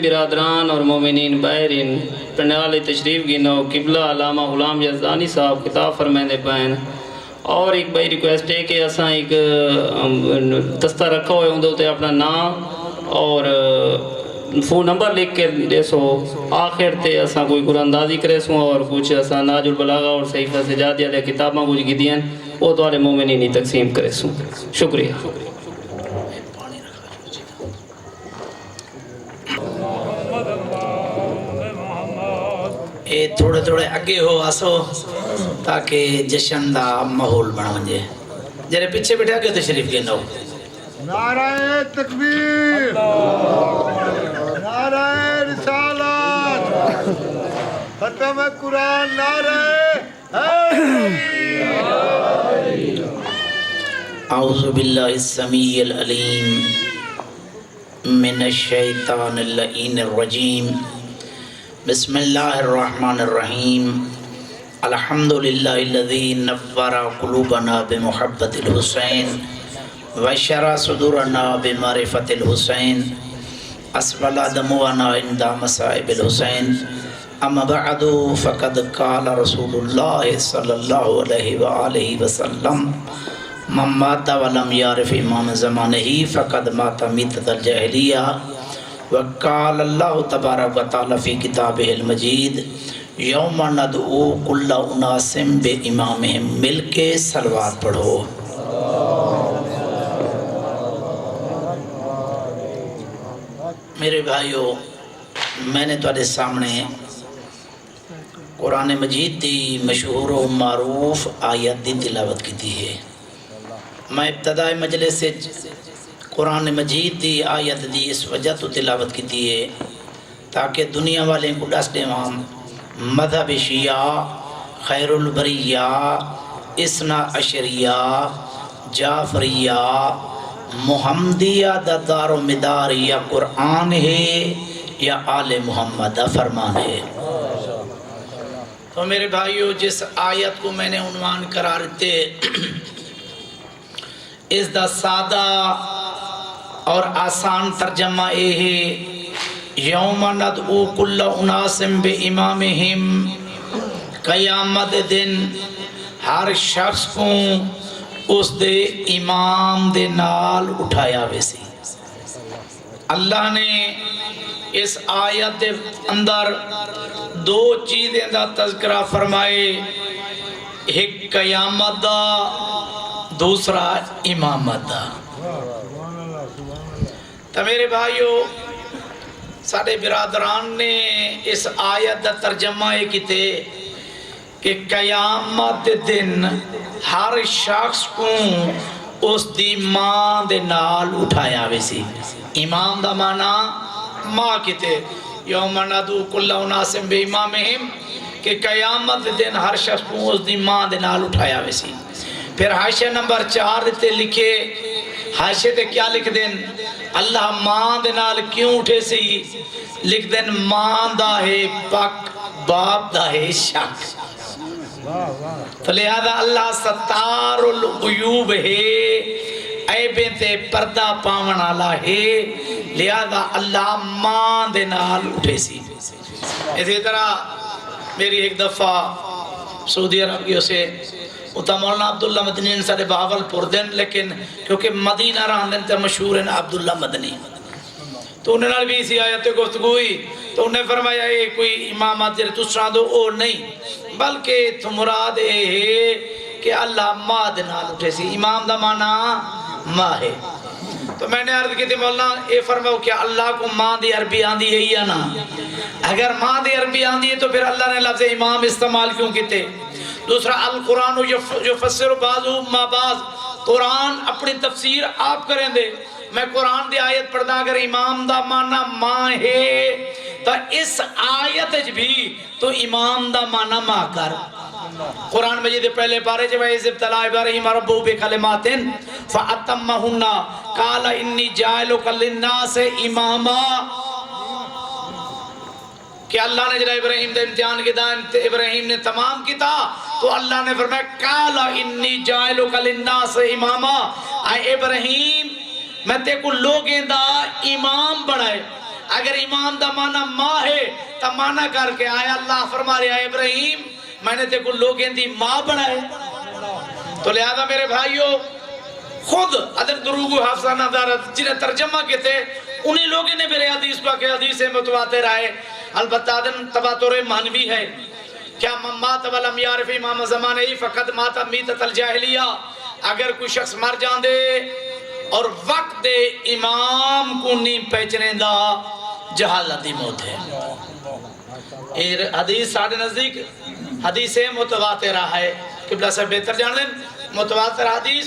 برادران اور مومنین بائرین پنڈال تشریف گنو قبلہ علامہ غلام یزدانی صاحب خطاب فرمائندے پائن اور ایک بھائی ریکویسٹ ہے کہ اساں ایک دستہ رکھا ہوئے ہوں تے اپنا نام اور فون نمبر لکھ کے دے سو آخر تے اساں کوئی قرآن اندازی کرے سوں اور کچھ اساں ناج البلاغہ اور صحیفہ سجادیہ دے کتاباں کچھ گدیاں وہ تو والے مومنین ہی تقسیم کرے سوں. شکریہ. تھوڑے تھوڑے اگے ہو آسو تاکہ جشن دا ماحول بن ونجے. جڑے پیچھے بیٹھا کے تشریف گنو. نعرہ تکبیر، نعرہ رسالت، ختم قرآن، نعرہ اعوذ باللہ السمیع العلیم من الشیطان اللعین الرجیم. بسم اللہ الرحمن الرحیم. الحمدللہ الذی نور قلوبنا بمحبت الحسین وشرح صدورنا بمعرفت الحسین اسبل دموعنا عند مصائب الحسین. اما بعد فقد قال رسول اللہ صلی اللہ علیہ وآلہ وسلم من مات ولم يعرف امام زمانہ فقد مات میتۃ الجاہلیہ. وقال اللہ تبارک و تعالی فی کتابہ المجید یوم ندعو کل اناس بامامہم. مل کے صلوات پڑھو. میرے بھائیو، میں نے تواڈے سامنے قرآن مجید دی مشہور و معروف آیت دی تلاوت کی ہے. میں ابتدائی مجلس سے قرآن مجید دی آیت دی اس وجہ تو تلاوت کی ہے تاکہ دنیا والے کو ڈس دے مذہب شیعہ خیر البریہ اثنا عشریہ جعفریہ محمدیہ دا دار و مدار یا قرآن ہے یا آل محمد دا فرمان ہے. تو میرے بھائیو، جس آیت کو میں نے عنوان قرار دے اس دا سادہ اور آسان ترجمہ یہ ہے یوم ندعو کل اناس بامامہم. قیامت دن ہر شخص کو اس دے امام دے نال اٹھایا ویسی. اللہ نے اس آیت دے اندر دو چیزیں دا تذکرہ فرمائے، ایک قیامت دا، دوسرا امامت دا. تو میرے بھائیو، سارے برادران نے اس آیت دا ترجمہ یہ کیتے کہ قیامت دن ہر شخص کو اس دی ماں دے نال اٹھایا ویسی. امام دا معنی ماں کیتے یوم ندعو کل اناس بامامہم کہ قیامت دن ہر شخص کو اس دی ماں دے نال اٹھایا ویسی. پھر حاشیہ نمبر 4 تے لکھے، حاشیہ تے کیا لکھ دیں؟ اللہ ماں دے نال کیوں اٹھے سی؟ لکھ دیں ماں دا ہے پک، باپ دا ہے شک. تو لہذا اللہ ستار الغیوب ہے، عیبیں تے پردہ پاون والا ہے، لہذا اللہ ماں دے نال اٹھے سی. اسی طرح میری ایک دفعہ سعودی عربیہ سے اتا مولانا عبداللہ مدنی نے سارے بہاول پور دن، لیکن کیونکہ مدینہ رہن دن تے مشہور ہیں عبداللہ مدنی. تو انہیں نال بھی اسی آیت گفتگو ہوئی تو انہیں فرمایا یہ کوئی امامات جرے تسرا دو او نہیں، بلکہ تو مراد ہے کہ اللہ ماں دے نال اٹھے سی. امام دا معنی ماں ہے. تو میں نے عرض کی تھی مولانا یہ فرماؤ کہ اللہ کو ماں دی عربی آندھی ہے یا نا؟ اگر ماں دی عربی آندھی ہے تو پھر اللہ نے لفظ امام استعمال کیوں کیتے؟ دوسرا القرآن یفسر بعض ما بعض، قرآن اپنی تفسیر آپ کریں دے. میں قرآن دی آیت پڑھدا اگر امام دا معنی ماں ہے تو اس آیت بھی تو امام دا معنی ماں کر. قرآن مجید پہلے پارے جب وَإِذِ ابْتَلَىٰ إِبْرَاهِيمَ رَبُّهُ بِكَلِمَاتٍ فَأَتَمَّهُنَّ قَالَ إِنِّي جَاعِلُكَ لِلنَّاسِ إِمَامًا. کہ اللہ نے جب ابراہیم دے امتحان کی دا ابراہیم نے تمام کی تھا تو اللہ نے فرمایا قَالَ إِنِّي جَاعِلُكَ لِلنَّاسِ إِمَامًا. اے ابراہیم میں تے کو لوگیں دا امام بڑھائے. اگر امام دا مانا ماں ہے تو مانا کر کے آیا اللہ فرما رہا ہے ابراہیم میں نے تے کو لوگیں دی ماں بنائے. تو لہذا میرے بھائیوں خود حضرت دروغ حافظہ نظارت جنہیں ترجمہ کے تھے انہیں لوگوں نے میرے حدیث کو کہ حدیث متواتر آئے. البتہ دن تواتر معنوی ہے. کیا مات ولم یعرف امام زمانے ہی فقط مات میتت الجاہلیہ. اگر کوئی شخص مر جان دے اور وقت دے امام کو نہیں پہچنے دا جہالتی موت ہے. حدیث ساڑھے نزدیک حدیث متواترہ ہے. قبلہ سے بہتر جان لیں متواتر حدیث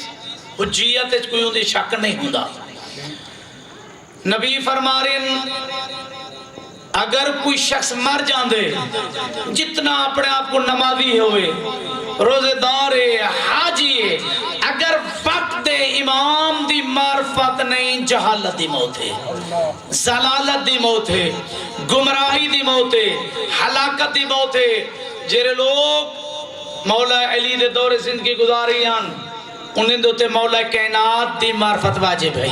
حجیت کوئی ہوندی شک نہیں ہوندہ. نبی فرما رہے ہیں اگر کوئی شخص مر جان دے جتنا اپنے آپ کو نمازی ہوئے روزے دار حاجی اگر وقت دے امام دی معرفت نہیں جہالت دی موت ہے ضلالت دی موت ہے گمراہی دی موت ہے ہلاکت دی موت ہے. جیرے لوگ مولا علی دے دور زندگی گزاریاں انہیں دوتے مولا کائنات دی معرفت واجب ہے.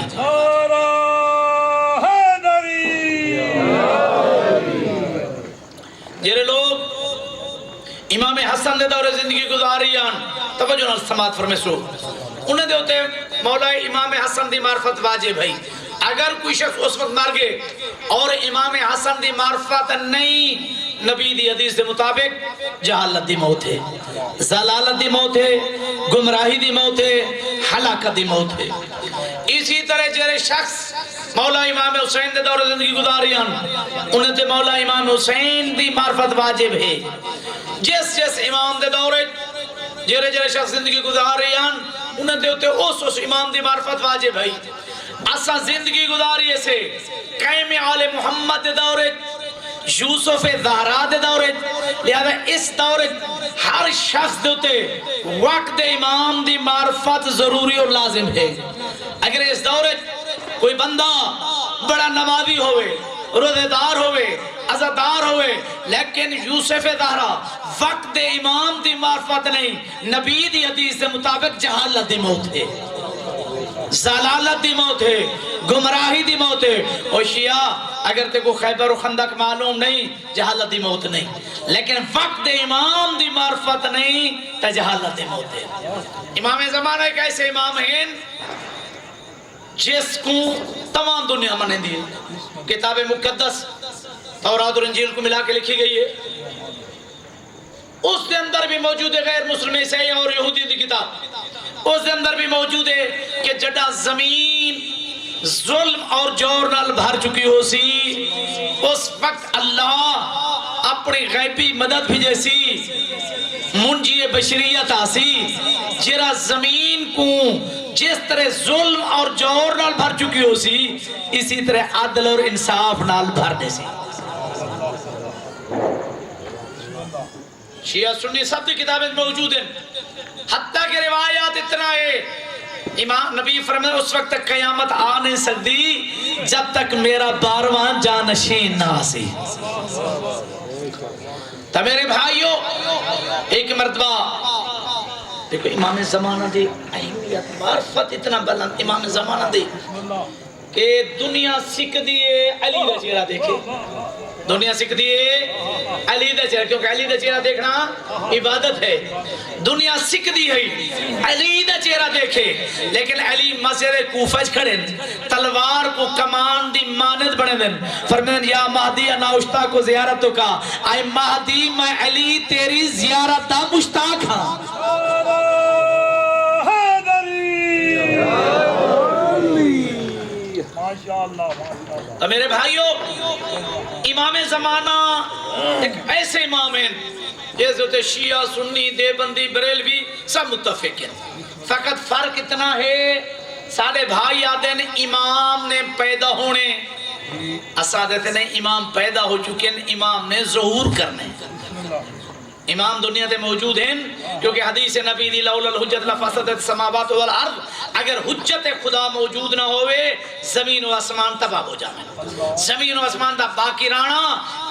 جیرے لوگ امام حسن دے دور زندگی گزاریاں توجہ نال سماعت فرمیسو انہیں دوتے مولا امام حسن دی معرفت واجب ہے. اگر کوئی شخص اس وقت مر گئے اور امام حسن دی معرفت نہیں نبی دی حدیث دے مطابق جہالت دی موت ہے ضلالت دی موت ہے گمراہی دی موت ہے ہلاکت دی موت ہے. اسی طرح جیرے شخص مولا امام حسین دے دور زندگی گزاریاں انہیں تے مولا امام حسین دی معرفت واجب ہے. جس امام دے دور جیرے شخص زندگی گزاریاں انہیں تے اس امام دی معرفت واجب ہے. اسا زندگی گزاری سے قائم آل محمد دے دور یوسف زہرا دے دور لہذا اس دور ہر شخص دوتے وقت امام دی معرفت ضروری اور لازم ہے. اگر اس دور کوئی بندہ بڑا نمازی ہوئے روزے دار ہوئے عزادار ہوئے لیکن یوسف زہرا وقت امام دی معرفت نہیں نبی دی حدیث کے مطابق جہالت دی موت ہے ضلالت دی موت ہے گمراہی دی موت ہے. اور شیعہ اگر تے کو خیبر و خندق معلوم نہیں جہالت دی موت نہیں لیکن وقت امام دی معرفت نہیں تا جہالت دی موت ہے. امام زمانہ ایک ایسے امام ہیں جس کو تمام دنیا مانے دی کتاب مقدس تورات اور انجیل کو ملا کے لکھی گئی ہے. اس کے اندر بھی موجود ہے غیر مسلم عیسائی اور یہودی دی کتاب. اس کے اندر بھی موجود ہے کہ جڑا زمین ظلم اور جور نال بھر چکی ہو سی اس وقت اللہ اپنی غیبی مدد بھی جیسی منجی بشریت آسی جرا زمین کو جس طرح ظلم اور جور نال بھر چکی ہو سی اسی طرح عدل اور انصاف نال بھر دے سی. شیعہ سنی سب کی کتابیں موجود ہیں حتیٰ کہ روایات اتنا ہے امام نبی فرمائے اس وقت تک قیامت آ نہیں سکتی جب تک میرا 12واں جانشین نہ آسی. تو میرے بھائیوں ایک مرتبہ دیکھو امام زمانہ دی اہمیت معرفت اتنا بلند امام زمانہ دی کہ دنیا سکھ دیئے علی دا چہرہ دیکھے دنیا سکھ دیئے علی دا چہرہ کیونکہ علی دا چہرہ دیکھنا عبادت ہے. دنیا سکھ دی ہے علی دا چہرہ دیکھے لیکن علی مسجد کوفہ کھڑے تلوار کو کمان دی مانند بنے دن فرمائیں یا مہدی انا اشتاق زیارتوں کا اے مہدی میں علی تیری زیارت دا مشتاق ہاں. تو میرے بھائیوں امام زمانہ ایک ایسے امام ہیں جیسے شیعہ سنی دیوبندی بریلوی سب متفق ہیں. فقط فرق اتنا ہے سارے بھائی آتے ہیں امام نے پیدا ہونے اسادتے نے امام پیدا ہو چکے ہیں امام نے ظہور کرنے. امام دنیا تے موجود ہیں کیونکہ حدیث نبی دی لولا الحجت لفسدت السماوات والارض اگر حجت خدا موجود نہ ہوئے زمین و آسمان تباہ ہو جائے. زمین و آسمان دا باقی رانا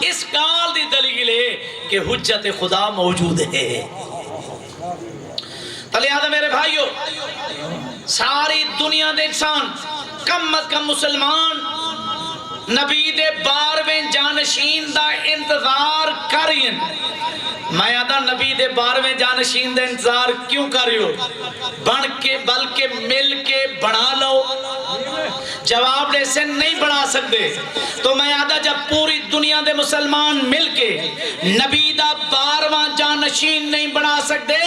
اس کال دی دلیل ہے کہ حجت خدا موجود ہے. لہذا میرے بھائیو ساری دنیا دے انسان کم از کم مسلمان نبی دے 12ویں جانشین دا انتظار کرین. میں آدھا نبی دے 12ویں جانشین دا انتظار کیوں کریو؟ بن کے بلکہ مل کے بنا لو. جواب دے سے نہیں بنا سکتے. تو میں آدھا جب پوری دنیا دے مسلمان مل کے نبی دا 12واں جانشین نہیں بنا سکتے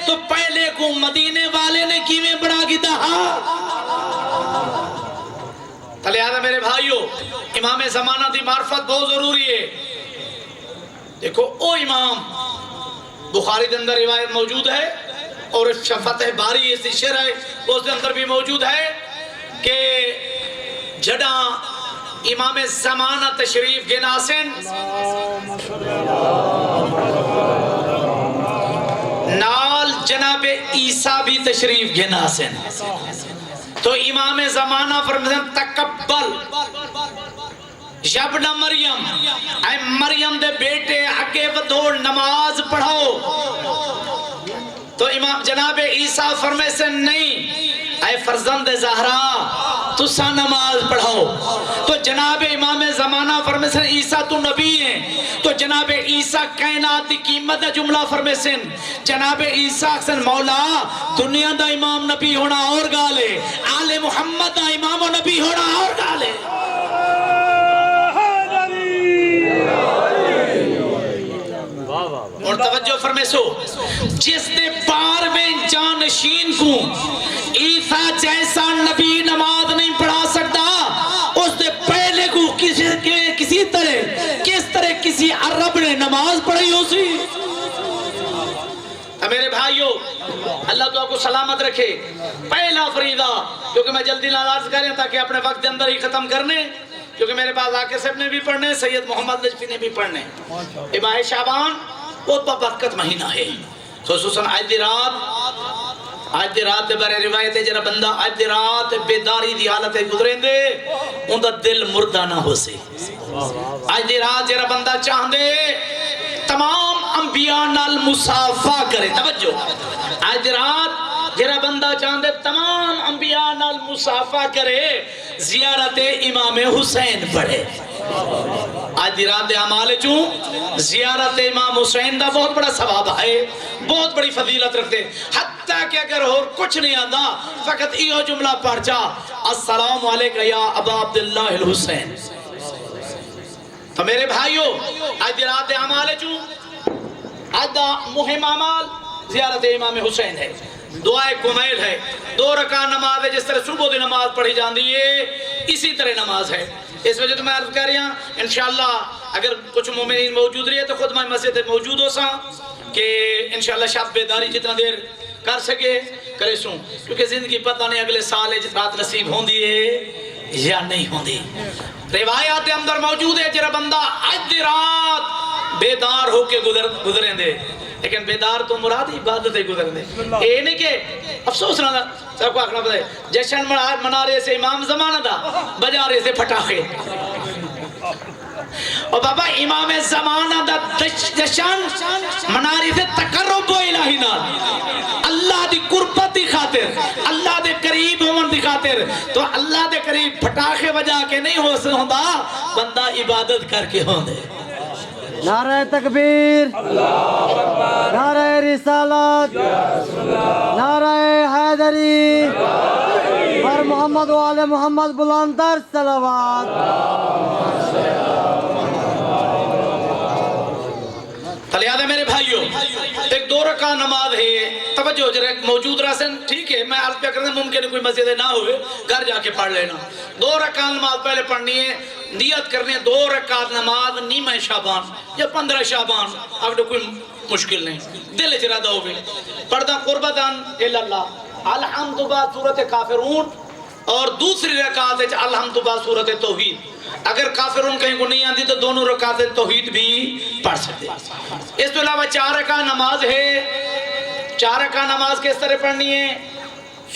تو پہلے کو مدینے والے نے کیویں بنا کی دہا. لہذا میرے بھائیو امام زمانہ دی معرفت بہت ضروری ہے. دیکھو او امام بخاری دے اندر روایت موجود ہے اور فتح باری ایسی شعر ہے اس دے اندر بھی موجود ہے کہ جڑا امام زمانہ تشریف گناسن نال جناب عیسیٰ بھی تشریف گناسن تو امام زمانہ فرمائیں تکبل یابن مریم اے مریم دے بیٹے آگے بدھوڑ نماز پڑھو. تو امام جناب عیسیٰ فرمائے سے نہیں اے فرزند زہرا تسا نماز پڑھو. تو جناب امام زمانہ فرمائے سے عیسیٰ تو نبی ہیں. تو جناب عیسیٰ کائنات دی قیمت جملہ فرمائے سے جناب عیسیٰ اکسن مولا دنیا دا امام نبی ہونا اور گالے آل محمد دا امام و نبی ہونا اور گالے. اور توجہ فرمے سو جس دے 12ویں جانشین کو عیسیٰ جیسا نبی نماز نہیں پڑھا سکتا اس دے پہلے کو کسی طرح کسی عرب نے نماز پڑھی ہو سی. میرے بھائیو اللہ تو آپ کو سلامت رکھے. پہلا فریضہ کیونکہ میں جلدی ناراض کریں تاکہ اپنے وقت اندر ہی ختم کرنے کیونکہ میرے پاس آقا صاحب نے بھی پڑھنے سید محمد نجفی نے بھی پڑھنے. ماہ شعبان بہت برکت مہینہ ہے خصوصاً آج دی رات دے بارے روایت ہے جرا بندہ آج دی رات بیداری دی حالت ہے گزریں دے ان دا دل مردہ نہ ہو سے. آج دی رات جرا بندہ چاہ دے تمام انبیاء نال مصافہ کرے. توجہ آج دی رات جرا بندہ چاہ دے تمام انبیاء نال مصافہ کرے زیارت امام حسین پڑھے. آج دی رات دے عمال چوں زیارت امام حسین دا بہت بڑا ثواب ہے بہت بڑی فضیلت رکھتے. حتیٰ کہ اگر اور کچھ نہیں آتا فقط ایو جملہ پڑھ جا السلام علیکہ یا ابا عبداللہ الحسین. تو میرے بھائیو آج دی رات دے عمال چوں آج دا مہم عمال زیارت امام حسین ہے. دعائے کمیل ہے 2 رکعت نماز ہے جس طرح صبح دی نماز پڑھی جاندی ہے اسی طرح نماز ہے. اس وجہ تو میں عرض کر رہا انشاءاللہ اگر کچھ مومنین موجود رہے تو خود میں مسجد موجود ہو سا کہ انشاءاللہ شب بیداری جتنا دیر کر سکے کرے سوں کیونکہ زندگی پتہ نہیں اگلے سال جس رات نصیب ہوندی ہے یا نہیں ہوندی. روایات اندر موجود ہے جرا بندہ آج رات بیدار ہو کے گزریں دے لیکن بیدار تو مراد عبادت ہے گزریں دے. اے نہیں کہ افسوس نہ سب کو آخنا پتا ہے جشن منا رہے سے امام زمانہ دا بجا رہے سے پھٹاخے. اور بابا امام زمانہ دا جشن منا رہے سے تقرب و الہی نال اللہ دی قربت دی خاطر اللہ دے قریب ہون دی خاطر. تو اللہ دے قریب پھٹاخے بجا کے نہیں ہو سکتا بندہ عبادت کر کے ہوں دے. نعرہ تکبیر نعرہ رسالت نعرہ حیدری پر محمد و آل محمد بلندر صلوات. لہذا میرے بھائیوں ایک 2 رکعت نماز ہے توجہ جرا موجود راسن ٹھیک ہے میں عرض پہ کرنے ممکن ہے کوئی مسجد نہ ہوئے گھر جا کے پڑھ لینا. 2 رکعت نماز پہلے پڑھنی ہے نیت کرنے 2 رکعت نماز نیمہ شعبان یا 15 شعبان اگر کوئی مشکل نہیں دل ارادہ ہوئے پڑھتا قربتاً اللہ الحمد با سورت کافرون اور دوسری رکعت ہے الحمد با سورت توحید. اگر کافرون کہیں کو نہیں آتی تو دونوں رکعت توحید بھی پڑھ سکتے. اس تو علاوہ 4 رکعت نماز ہے 4 رکعت نماز کس طرح پڑھنی ہے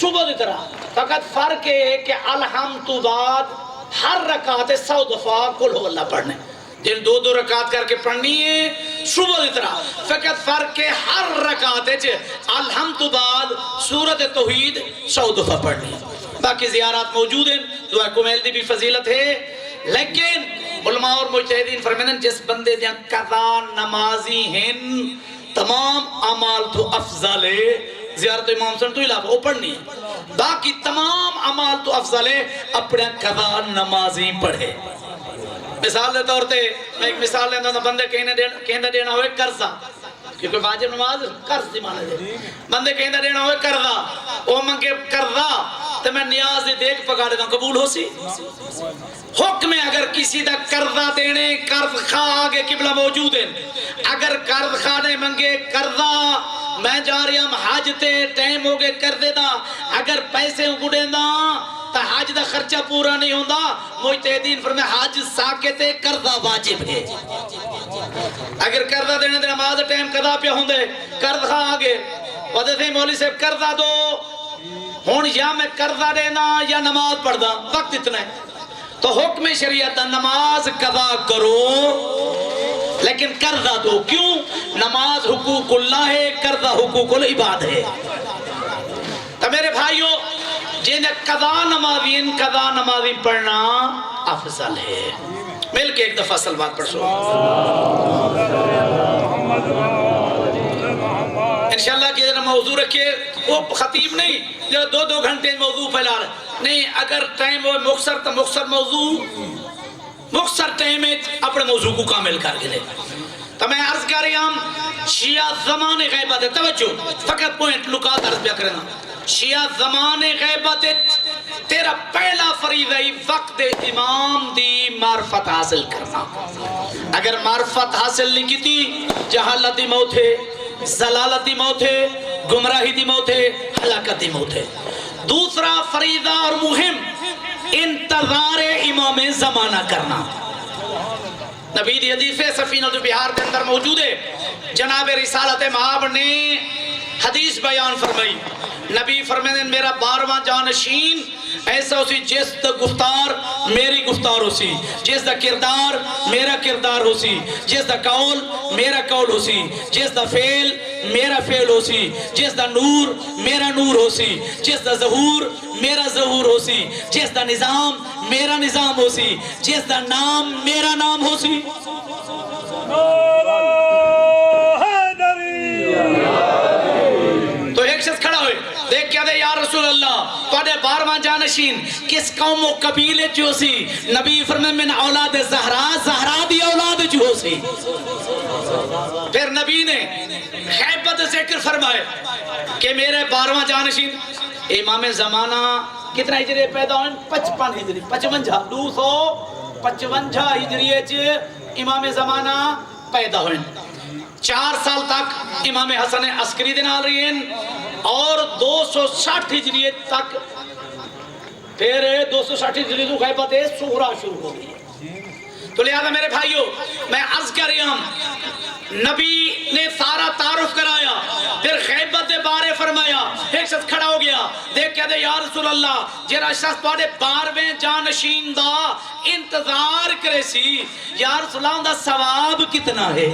صبح کی طرح فقط فرق ہے کہ الحمد بعد ہر رکعت 100 دفعہ قل هو اللہ پڑھنے جن 2 رکعت کر کے پڑھنی ہے صبح کی طرح فقط فرق ہے ہر رکعت الحمد بعد سورت توحید 100 دفعہ پڑھنی. باقی زیارات موجود ہیں دعا کمیل دی بھی فضیلت ہے لیکن علماء اور مجتہدین فرمیدن جس بندے دیاں قضا نمازی ہیں تمام اعمال تو افضل ہے زیارت امام حسن تو علاوہ وہ پڑھنی ہے، باقی تمام اعمال تو افضل ہے اپنے قضا نمازی پڑھے۔ مثال دے طور تے میں ایک مثال لیندہ ہوں، بندے کہندہ دینا ہوئے قرضہ، کیونکہ واجب نماز قرض دی مانے دے، بندے کہندہ دینا ہوئے قرضہ، او منگے قرضہ تو میں نیاز دیکھ پکا دیتا ہوں، قبول ہو سی؟ حکم ہے اگر کسی دا قرضہ دینے قرض خواہ آگے قبلہ موجود ہے، اگر قرض خواہ نے منگے قرضہ میں جا رہی ہم حج تے ٹائم ہو گئے کر دے دا، اگر پیسے گڑے دا تا حج دا خرچہ پورا نہیں ہوندہ، مجتہدین فرمائے حج ساکتے قرضہ واجب ہے۔ اگر قرضہ دینے دے نماز ٹائم قضا پہ ہوندے قرض خواہ آگے وعدے سے مولی صاحب قرضہ دو ہون یا میں قرضہ دینا یا نماز پڑھ دا، وقت اتنا ہے تو حکم شریعت نماز قضا کرو لیکن قرضہ دو، کیوں؟ نماز حقوق اللہ ہے، قرضہ حقوق العباد ہے۔ تو میرے بھائیوں جنہیں قضا نمازی پڑھنا افضل ہے۔ مل کے ایک دفعہ سلوات پڑھ سو انشاءاللہ کہ جنہیں موضوع رکھے وہ خطیب نہیں جو دو گھنٹے موضوع پھیلا رہے نہیں، اگر ٹائم وہ مختصر تو مختصر موضوع مختصر ٹائم میں اپنے موضوع کو کامل کر گئے۔ تو میں عرض کر رہی ہوں شیعہ زمان غیبت ہے، توجہ فقط پوائنٹ لکات عرض پیا کرنا، شیعہ زمان غیبت تیرا پہلا فریضہ وقت امام دی معرفت حاصل کرنا، اگر معرفت حاصل نہیں کی تھی جہالت دی موت ہے، ضلالت دی موت ہے، گمراہی دی موت ہے، ہلاکت دی موت ہے۔ دوسرا فریضہ اور مہم انتظار امام زمانہ کرنا۔ نبی دی حدیث سفینہ البحار کے اندر موجود ہے، جناب رسالت مآب نے حدیث بیان فرمائی، نبی فرمائے میرا 12واں جانشین ایسا اسی جس دا گفتار میری گفتار ہو سی، جس دا کردار میرا کردار ہو سی، جس دا قول میرا قول ہو سی، جس دا فعل میرا فعل ہو سی، جس دا نور میرا نور ہو سی، جس دا ظہور میرا ظہور ہو سی، جس دا نظام میرا نظام ہو سی، جس دا نام میرا نام ہو سی۔ تو ایک شخص کھڑا ہوئے دیکھ کیا دے یا رسول اللہ توڑے 12واں جانشین کس قوم و قبیلے جو سی؟ نبی فرمائے من اولاد زہرا دی اولاد جو سی۔ پھر نبی نے خیبت ذکر فرمائے کہ میرے 12واں جانشین امام زمانہ کتنا ہجری پیدا ہوئے؟ 55 ہجری 255 ہجری امام زمانہ پیدا ہوئے۔ 4 سال تک امام حسن عسکری دن آل رہی ہیں اور 260 ہجری تک پھر 260 ہجری تو غیبت صغرا شروع ہو گئی۔ تو لہذا میرے بھائیوں میں عرض کر رہا ہوں نبی نے سارا تعارف کرایا پھر غیبت دے بارے فرمایا۔ ایک شخص کھڑا ہو گیا دیکھ کیا دے یا رسول اللہ جیرا شخص پاڑے 12ویں جانشین دا انتظار کرے سی یا رسول اللہ دا ثواب کتنا ہے؟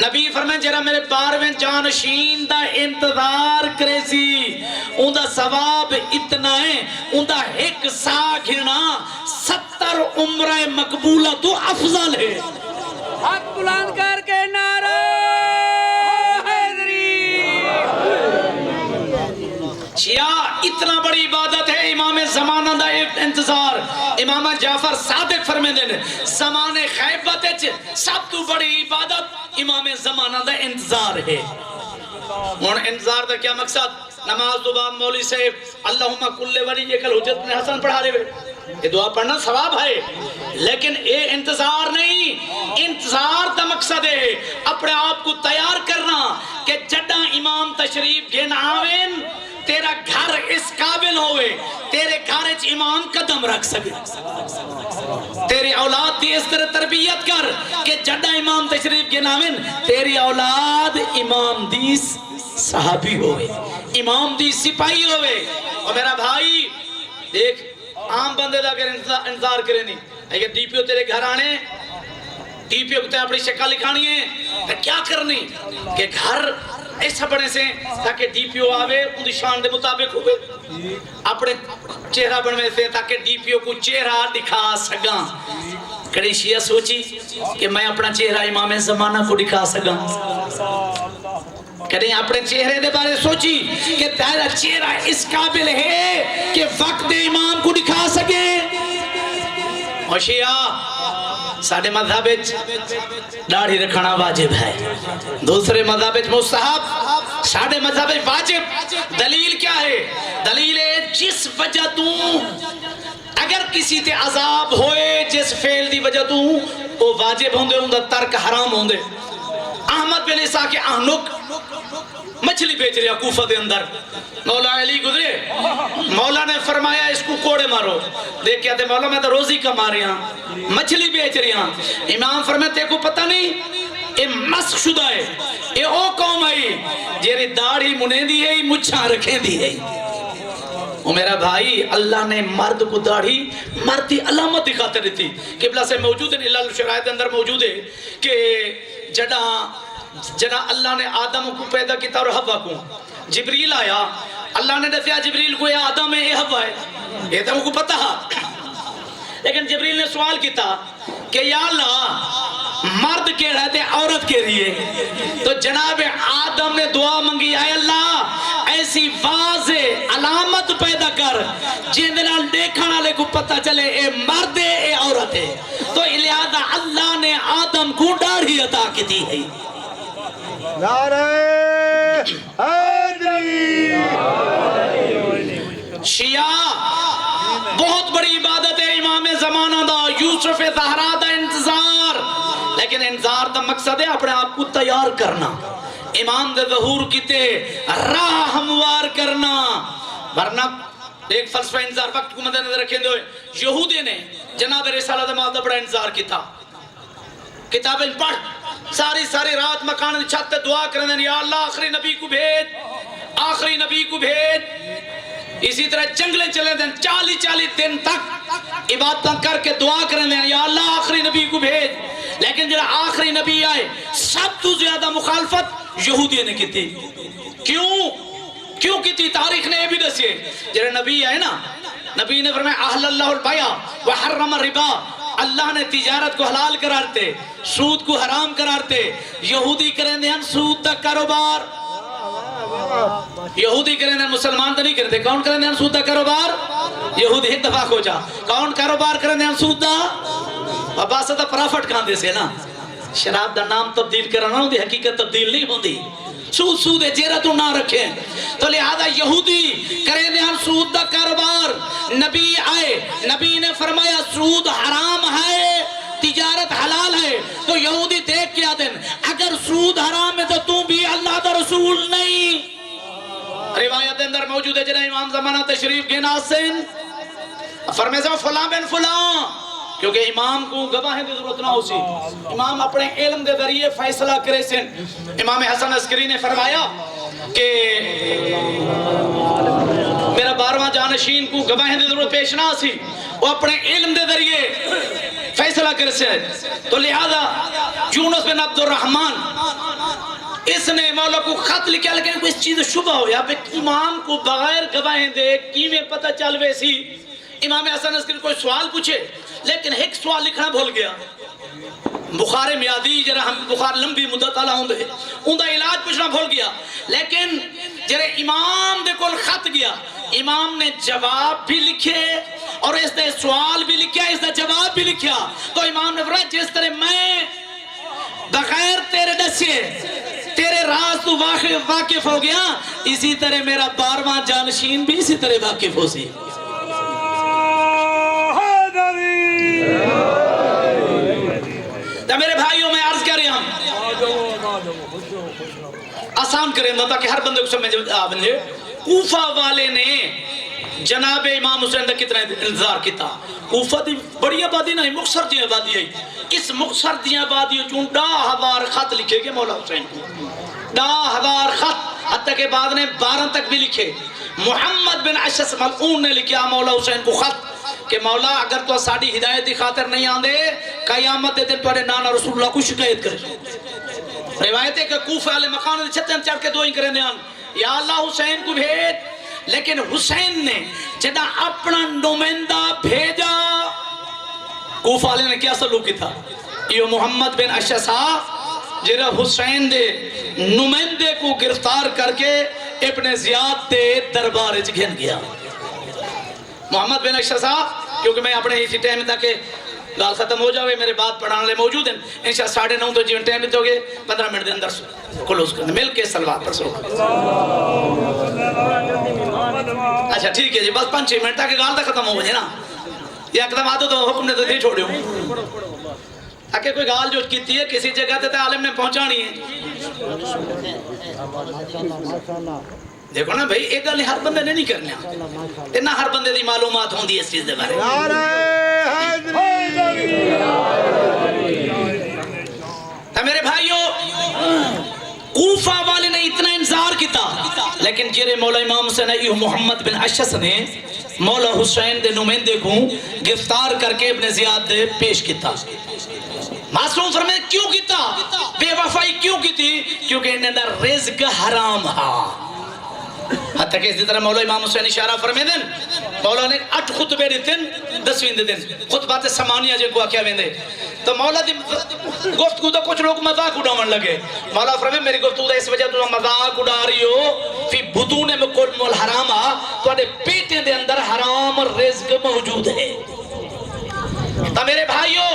نبی فرمائے جیرا میرے 12ویں جانشین دا انتظار کرے سی ان دا ثواب اتنا ہے، ان دا ایک سا گھرنا 70 عمرہ مقبولہ تو افضل ہے۔ حق بلند کر کے نعرہ حیدری۔ شیعہ اتنا بڑی عبادت ہے امام زمانہ دا انتظار۔ امام جعفر صادق فرمائے دیں زمان خیبت سب تو بڑی عبادت امام زمانہ دا انتظار ہے۔ اور انتظار دا کیا مقصد؟ نماز بعد مولوی صاحب اللہم کل ولی کل حجت نے حسن پڑھا رہے یہ دعا پڑھنا ثواب ہے لیکن اے انتظار نہیں، انتظار دا مقصد ہے اپنے آپ کو تیار کرنا کہ جڈا امام تشریف گھن آوین تیرا گھر اس قابل ہوئے تیرے گھر اچ امام قدم رکھ سکے، تیری اولاد دی اس طرح تربیت کر کہ جڈا امام تشریف گھن آوین تیری اولاد امام دی صحابی ہوئے، امام دی سپاہی ہوئے۔ اور میرا بھائی دیکھ عام بندے دا اگر انتظار کرے نہیں، اگر ڈی پی او تیرے گھر آنے ڈی پی او کو تے اپنی شکل لکھانی ہے تو کیا کرنی کہ گھر ایسا بنے سے تاکہ ڈی پی او آوے ان دی شان دے مطابق ہوئے اپنے چہرہ بنوے سے تاکہ ڈی پی او کو چہرہ دکھا سکاں کڑی شیعہ سوچی کہ میں اپنا چہرہ امام زمانہ کو دکھا سکاں کہیں اپنے چہرے دے بارے سوچی کہ تیرا چہرہ اس قابل ہے کہ وقت امام کو دکھا سکے اور شیعہ ساڑھے مذہب داڑھی رکھنا واجب ہے دوسرے مذہب مستحب ساڑھے مذہب واجب دلیل کیا ہے دلیل ہے جس وجہ تو اگر کسی تے عذاب ہوئے جس فعل دی وجہ تو وہ واجب ہوندے ہوندے ترک حرام ہوندے احمد بن عیسیٰ کے احنک مچھلی بیچ رہا کوفہ دے اندر مولا علی گزرے مولا نے فرمایا اس کو کوڑے مارو دیکھ کیا دے مولا میں تو روزی کما رہی ہوں مچھلی بیچ رہی ہوں امام فرمایا تے کو پتہ نہیں اے مسخ شدہ ہے اے او قوم ہے جیری داڑھی منے دی ہے مچھاں رکھیں دی ہے وہ میرا بھائی اللہ نے مرد کو داڑھی مردی علامت دکھاتے رہتی قبلہ سے موجود ہے اللہ شرائط اندر موجود ہے کہ جنا اللہ نے آدم کو پیدا کیتا اور حوا کو جبریل آیا اللہ نے دسیا جبریل کو یہ آدم ہے یہ حوا ہے یہ تو کو پتہ لیکن جبریل نے سوال کیتا کہ یا اللہ مرد کے رہتے عورت کے لیے تو جناب آدم نے دعا منگی اے اللہ ایسی واضح علامت پیدا کر جن دنال دیکھنا لے کو پتہ چلے اے مرد ہے اے عورت ہے تو لہذا اللہ نے آدم کو داڑھی عطا کی دی ہے نعرہ حیدری شیعہ بہت بڑی عبادت ہے امام زمانہ دا یوسف زہرا دا انتظار لیکن انتظار دا مقصد ہے اپنے آپ کو تیار کرنا امام دے ظہور کیتے راہ ہموار کرنا ورنہ ایک فلسفہ انتظار وقت کو مدد نظر رکھیں دے ہوئے یہودی نے جناب رسالہ مال دا بڑا انتظار کیتا کتابیں پڑھ ساری رات مکان چھت دعا کرنے دیں یا اللہ آخری نبی کو بھیج اسی طرح جنگلیں چلے دیں 40 دن تک عبادت کر کے دعا کرنے دیں یا اللہ آخری نبی کو بھیج لیکن جب آخری نبی آئے سب تو زیادہ مخالفت یہودی نے کی تھی کیوں کی تھی تاریخ نے یہ بھی دسیے جب نبی آئے نا نبی نے فرمایا احل اللہ البیع وحرم الربا اللہ نے تجارت کو حلال کرارتے سود کو حرام کرارتے یہودی کریں دے ہم سود دا کاروبار یہودی کریں دے مسلمان تو نہیں کرتے کون کریں دے ہم سود دا کاروبار یہودی اتفاق ہو جا کون کاروبار کریں دے ہم سود دا بابا سا دا پرافٹ کھاندے سے نا شراب دا نام تبدیل کرنا ہوں دی حقیقت تبدیل نہیں ہوں دی سود جیرہ تو نہ رکھیں تو لہذا یہودی کریں دے ہم سود دا کاروبار نبی آئے نبی نے فرمایا سود حرام ہے تجارت حلال ہے تو یہودی دیکھ کیا دن اگر سود حرام ہے تو تم بھی اللہ دا رسول نہیں روایت اندر موجود ہے جنہیں امام زمانہ تشریف کے ناسن فرمائے سے فلان بن فلان کیونکہ امام کو گواہ کی ضرورت نہ ہو سی امام اپنے علم دے ذریعے فیصلہ کرے سن امام حسن عسکری نے فرمایا کہ میرا 12واں جانشین کو گواہ کی ضرورت پیش نہ سی وہ اپنے علم دے ذریعے فیصلہ کرے سن تو لہذا یونس بن عبد الرحمن اس نے مولا کو خط لکھا لیکن کوئی اس چیز شبہ ہو یا امام کو بغیر گواہ دے کی میں پتہ چلوے سی امام حسن عسکری کوئی سوال پوچھے لیکن ایک سوال لکھنا بھول گیا بخار میادی جرہ ہم بخار لمبی مدت آلہ ہوں دے ان دا علاج پوچھنا بھول گیا لیکن جرہ امام دے کول خط گیا امام نے جواب بھی لکھے اور اس دے سوال بھی لکھیا اس دے جواب بھی لکھیا تو امام نے فرمایا جس طرح میں بغیر تیرے دسے تیرے راز تو واقف ہو گیا اسی طرح میرا 12واں جانشین بھی اسی طرح واقف ہو سی میرے بھائیوں میں عرض کر رہا ہوں آسان کریں گا تاکہ ہر بندے کو سمجھ آبنجے کوفہ والے نے جناب امام حسین دا کتنا انتظار کیتا کوفہ دی بڑی آبادی نہیں مختصر دی آبادی ہے اس مختصر دی آبادی چون 10,000 خط لکھے گے مولا حسین کو 10,000 خط حتیٰ کہ بعد نے 12 تک بھی لکھے محمد بن اشعث ملعون نے لکھا مولا حسین کو خط کہ مولا اگر تو ساڑی ہدایت دی خاطر نہیں آن دے قیامت دے دن تو نانا رسول اللہ کو شکایت کرے روایت ہے کہ کوفہ والے مکان دے چھتن چڑھ کے دعائیں کرنے ہیں یا اللہ حسین کو بھیج. لیکن حسین نے جدا اپنا نمائندہ بھیجا کوفہ والے نے کیا سلوک کی تھا. یہ محمد بن اشعث جرا حسین دے نمائندے کو گرفتار کر کے ابن زیاد دے دربار وچ گھن گیا. محمد بن اشعث کیونکہ میں اپنے اسی ٹائم تک گال ختم ہو جاوے میرے بات پڑھانے لے موجود ہیں انشاءاللہ 9:30 تو جیون ٹائم دیتے ہوگے 15 منٹ دے اندر کلوز کرنے مل کے سلوات پر سو. اچھا ٹھیک ہے جی بس 5 منٹ تک گال تک ختم ہو جائے نا یہ اقدام آدھو تو حکم نے تو نہیں چھوڑے ہوں تاکہ کوئی گال جو کیتی ہے کسی جگہ تے عالم نے پہنچانی ہے. دیکھو نا بھئی ایک گل ہر بندے نے نہیں کرنا اتنا ہر بندے دی معلومات ہوں دی اس چیز دے بارے. میرے بھائیو کوفہ والے نے اتنا انتظار کیتا لیکن جیرے مولا امام حسین ایو محمد بن اشعث نے مولا حسین دے نمائندے کو گرفتار کر کے ابن زیاد دے پیش کیتا. معصوم فرمائے کیوں کیتا بے وفائی کیوں کیتی کیونکہ انہیں دا رزق حرام ہا. حتیٰ کہ اسی طرح مولا امام حسین اشارہ فرمائے دن مولا نے 8 خطبے دیتن 10ویں دن خطبات سمانیہ جن کو آکیا ویندے تو مولا دی گفتگو تو کچھ لوگ مذاق اڑاون لگے. مولا فرمائے میری گفتگو اس وجہ تو مذاق اڑا رہی ہو فی بدون میں کل الحرام تو اڈے پیٹیں دے اندر حرام رزق موجود ہے. تو میرے بھائیو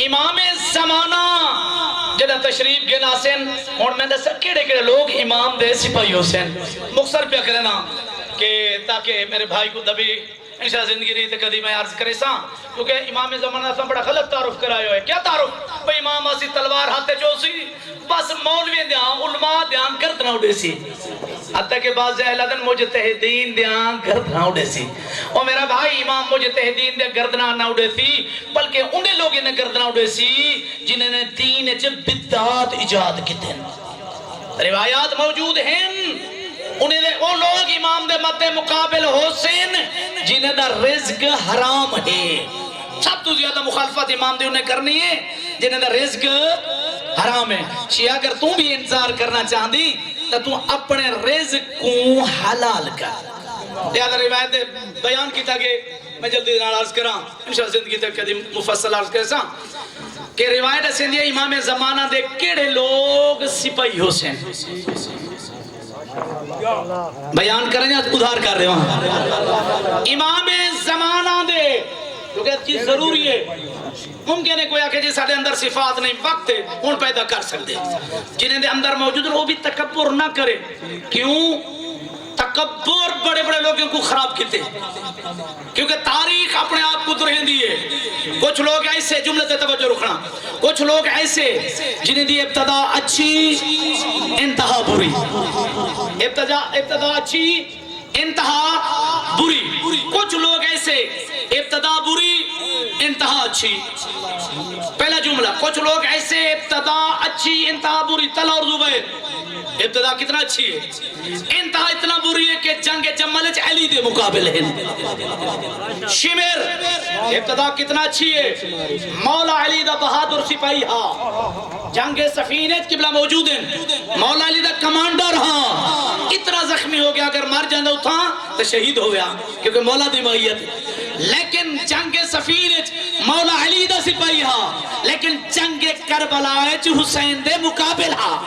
امام زمانہ جدہ تشریف گنا سن اور میں دے سکیڑے کڑے لوگ امام دے سپاہی حسین مختصر پہ کرنا کہ تاکہ میرے بھائی کو دبی انشاءاللہ زندگی رہی تے کدی میں عرض کرے ساں کیونکہ امام زمانہ سے بڑا غلط تعارف کرائے ہوئے. کیا تعارف بھئی امام آسی تلوار ہاتھے جو سی بس مولوی دیاں علماء دیاں گردنا اڑے سی حتیٰ کہ بعض اہلادن مجتہدین دیاں گردنا اڑے سی. اور میرا بھائی امام مجتہدین دیاں گردنا نہ اڑے سی بلکہ انہیں لوگ انہیں گردنا اڑے سی جنہیں نے دین چھ بدعات ایجاد کی تھے. روایات موجود ہیں انہیں وہ لوگ امام دے مد مقابل حسین جنہیں دا رزق حرام ہے. سب تو زیادہ مخالفت امام دے انہیں کرنی ہے جنہیں دا رزق حرام ہے. شیعہ اگر تم بھی انتظار کرنا چاہتی تو تم اپنے رزق کو حلال کر. لہذا روایت بیان کی تھا کہ میں جلدی عرض کراں انشاءاللہ زندگی تک قدیم مفصل عرض کرساں کہ روایت سندھی امام زمانہ دے کیڑے لوگ سپاہی حسین بیان کریں یا ادھار کر رہے ہیں امام زمانہ دے کیونکہ اس چیز ضروری ہے. ممکن ہے کوئی آکے جی ساڑھے اندر صفات نہیں وقت ہے ان پیدا کر سکتے جنہیں دے اندر موجود ہے وہ بھی تکبر نہ کرے. کیوں تکبر بڑے بڑے لوگوں کو خراب کیتے کیونکہ تاریخ اپنے آپ کو درہیں دیئے. کچھ لوگ ایسے جملے تے توجہ رکھنا کچھ لوگ ایسے جنہیں دی ابتدا اچھی انتہا بری ابتدا اچھی انتہا بری. کچھ لوگ ایسے ابتدا بری انتہا اچھی. پہلا جملہ کچھ لوگ ایسے ابتدا اچھی انتہا بری. طلحہ اور زبیر ابتدا کتنا اچھی ہے انتہا اتنا بری ہے کہ جنگ جمل علی دے مقابل ہے. شمر ابتدا کتنا اچھی ہے مولا علی دا بہادر سپاہی ہاں جنگ سفینت قبلہ موجود ہیں مولا علی دا کمانڈر ہاں اتنا زخمی ہو گیا اگر مر جاندہ اتھا تو شہید ہو گیا کیونکہ مولا دی مائیت. لیکن جنگ سفینت مولا علی دا سپاہی ہاں لیکن جنگ کربلا حسین دے مقابل ہاں.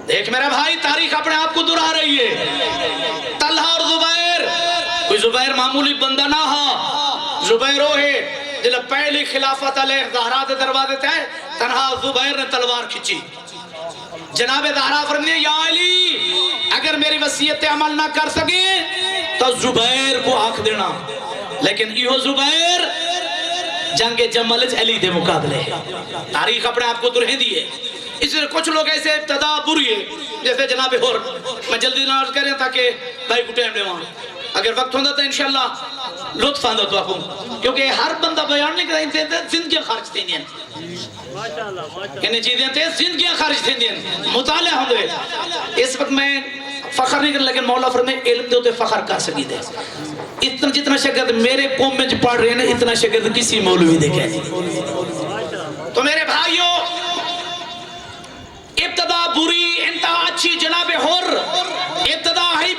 دیکھ میرا بھائی تاریخ اپنے آپ کو دہرا رہی ہے. طلحہ اور زبیر کوئی زبیر معمولی بندہ نہ ہا. زبیر وہ ہے جلہ پہلی خلافت علیہ زہرا دے دروازے تھے تنہا زبیر نے تلوار کھچی. جناب زہرا فرمائے یا علی اگر میری وصیت عمل نہ کر سکے تو زبیر کو آنکھ دینا. لیکن یہ زبیر جنگ جمل علی دے مقابلے. تاریخ اپنے آپ کو درہیں دیئے. اس لئے کچھ لوگ ایسے ابتدا بری ہے جیسے جناب اور میں جلدی نہ عرض کریں تاکہ بھائی کو ٹائم دے وہاں اگر وقت ہوندہ تو انشاءاللہ لطف آندہ تو آپ کیونکہ ہر بندہ بیان نہیں کرتا زندگیاں خارج تھی دیں انہیں چیزیں تھے زندگیاں خارج تھی دیں مطالعہ ہوں دے. اس وقت میں فخر نہیں کرنے لیکن مولا فرمائے علم دے ہوتے فخر کر سکی دے. اتنا جتنا شگرد میرے قوم میں جو پڑھ رہے ہیں اتنا شگرد کسی مولوی دیکھے. تو میرے بھائیوں انتہائی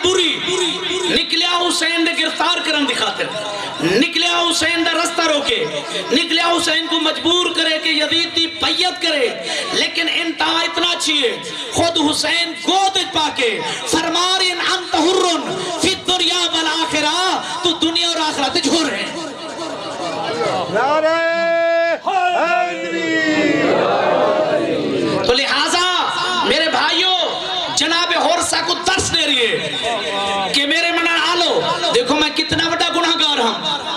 بری نکلیا حسین نے گرفتار کرن دی خاطر، نکلیا حسین دا رستہ روکے، نکلیا حسین کو مجبور کرے کہ یزید دی بیعت کرے، لیکن انتہا اتنا اچھی ہے خود حسین گود پا کے فرمار ان انت حرن فی الدنیا والآخرہ، تو دنیا اور آخرت جھور ہے۔ نعرہ حیدری، تو لہٰذا میرے بھائیوں جناب حورسہ کو درس دے رہی ہے کہ میرے منع آلو دیکھو میں کتنا بڑا گناہ گار ہوں،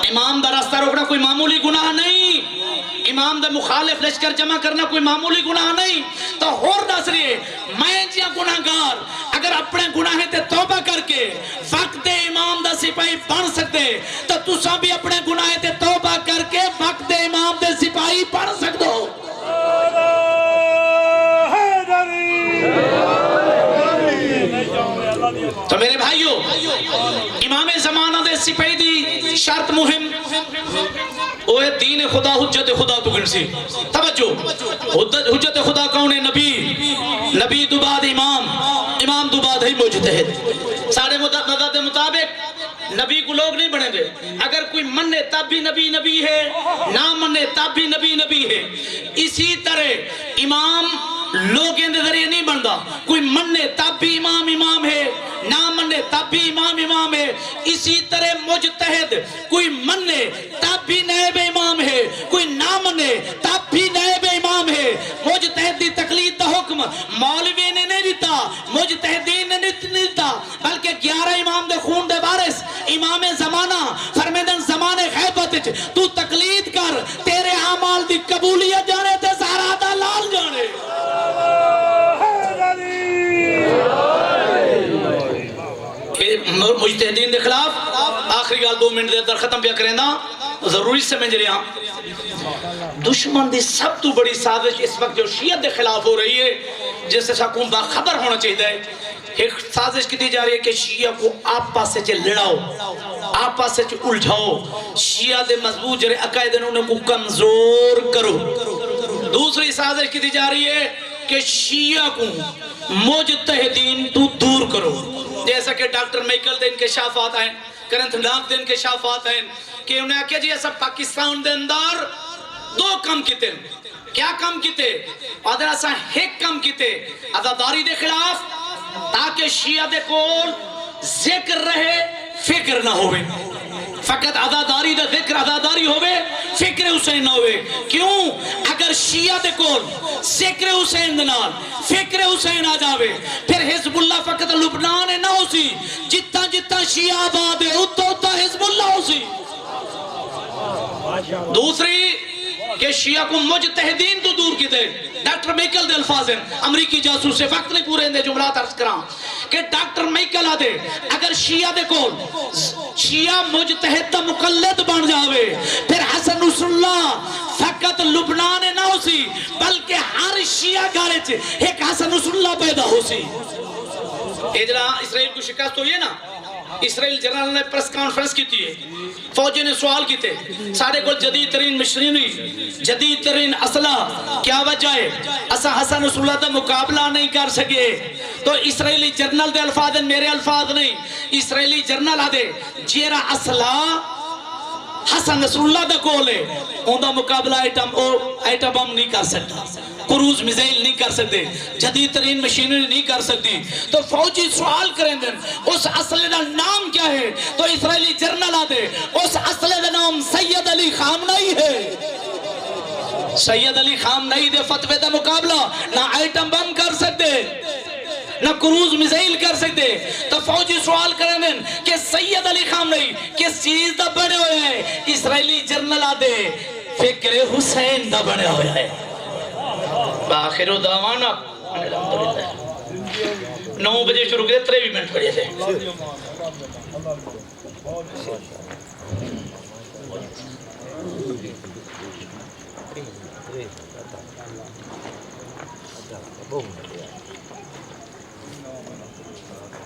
امام دا راستہ روکنا کوئی معمولی گناہ نہیں، امام دا مخالف لشکر جمع کرنا کوئی معمولی گناہ نہیں، تو ہور دس رہی ہے میں جیا گناہ گار اگر اپنے گناہ تے توبہ کر کے وقت امام دا سپاہی بن سکتے تو تسا بھی اپنے گناہ تے توبہ کر کے وقت امام دے سپاہی بن سکتے ہو۔ تو میرے بھائیو امام زمانہ دے سپاہی دی شرط مہم وہ ہے دین خدا حجت خدا تو گنسی، توجہ حجت خدا کون ہے؟ نبی، نبی تو بعد امام، امام تو بعد ہے مجتہد۔ سارے مدد کے مطابق نبی کو لوگ نہیں بنے گے، اگر کوئی منے تب بھی نبی نبی ہے، نہ منے تب بھی نبی نبی ہے۔ اسی طرح امام لوگیں دے ذریعے نہیں بندا، کوئی منے تب بھی امام امام ہے، نہ منے تب بھی امام امام ہے۔ اسی طرح مجتہد کوئی منے تب بھی نائب امام ہے، کوئی نہ منے تب بھی نائب امام ہے۔ مجتہد دی تقلید دا حکم مولوی نے نہیں دیتا، مجتہدین نے نہیں دیتا، بلکہ 11 امام دے خون دے وارث امام زمانہ فرمیدن زمانے غیبت تو تقلید کر، تیرے اعمال دی قبولیت جانے تے زہرا دا لال جانے۔ مجتہدین دے خلاف آخری گال 2 منٹ دے در ختم پیا کریں نا ضروری سمجھ رہے ہیں۔ دشمن دی سب تو بڑی سازش اس وقت جو شیعت دے خلاف ہو رہی ہے جس سے ساکون باخبر ہونا چاہیے، ایک سازش کی دی جا رہی ہے کہ شیعہ کو آپس سے لڑاؤ، آپس سے الجھاؤ، شیعہ دے مضبوط جرے عقائد انہوں کو کمزور کرو۔ دوسری سازش کی دی جا رہی ہے کہ شیعہ کو مجتہدین تو دور کرو، جیسا کہ ڈاکٹر میکل دے انکشافات ہیں، کرنتھ ناک دے انکشافات ہیں کہ انہیں کہا جی ایسا پاکستان دے اندر 2 کم کیتے، کیا کم کیتے؟ آدھر ایسا ایک کم کیتے عزاداری دے خلاف تاکہ شیعہ دے کول ذکر رہے فکر نہ ہوئے، فقط عزاداری دے ذکر عزاداری ہوئے، فکر حسین نہ ہوئے۔ کیوں؟ اگر شیعہ دے کول ذکر حسین دنال فکر حسین آ جاوے پھر حزب اللہ فقط لبنان نہ ہو سی، جتا جتا شیعہ آباد ہے اتتا اتتا حزب اللہ ہو سی۔ دوسری کہ شیعہ کو مجتہدین تو دور کی دے، ڈاکٹر میکل دے الفاظ ہیں، امریکی جاسوس سے وقت نہیں پورے اندے جملات عرض کرام کہ ڈاکٹر میکل آدھے اگر شیعہ دے کول شیعہ مجتہد دا مقلد بن جاوے پھر حسن نصر اللہ فقط لبنان نہ ہو سی بلکہ ہر شیعہ گارے چھے ایک حسن نصر اللہ پیدا ہو سی۔ اجرا اسرائیل کو شکست ہوئی ہے نا، اسرائیل جنرل نے پریس کانفرنس کی تھی، فوجی نے سوال کی تھے سارے کو جدید ترین مشینری، جدید ترین اسلحہ، کیا وجہ ہے؟ اسا حسن نصر اللہ دا مقابلہ نہیں کر سکے۔ تو اسرائیلی جنرل دے الفاظ ہیں، میرے الفاظ نہیں، اسرائیلی جنرل آدھے جیرا اسلحہ حسن نصر اللہ دا کولے ان دا مقابلہ ایٹم بم نہیں کر سکتا، کروز میزائل نہیں کر سکتے، جدید ترین مشینری نہیں کر سکتی۔ تو فوجی سوال کریں دن اس اسلحے دا نام کیا ہے؟ تو اسرائیلی جنرل آدھے اس اسلحے دا نام سید علی خامنئی ہے۔ سید علی خامنئی دے فتوے دا مقابلہ نہ ایٹم بم کر سکتے نہ کروز میزائل کر سکتے۔ تو فوجی سوال کریں دن کہ سید علی خامنئی کس چیز دا بڑے ہوئے ہیں؟ اسرائیلی جنرل آدھے فکر حسین دا بڑے ہوئے ہیں۔ بآخر دعوانا 9 بجے شروع کرے 23 منٹ پڑے تھے۔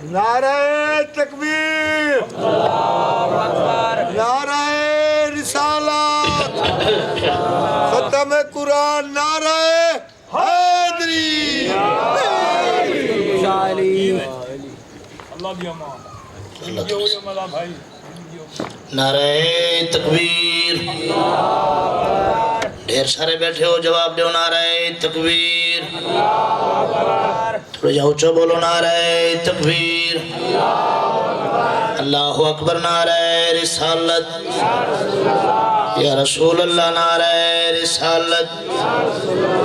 نعرہ تکبیر، نعرہ رسالت، ختم قرآن، نعرہ حیدری، علی اللہ بھی امان۔ اللہ تعالیٰ نعرہ تکبیر ڈھیر سارے بیٹھے ہو جواب دیو نعرہ تکبیر تھوڑا جا اونچا بولو نعرہ تکبیر اللہ اکبر نعرہ رسالت یا رسول اللہ نعرہ رسالت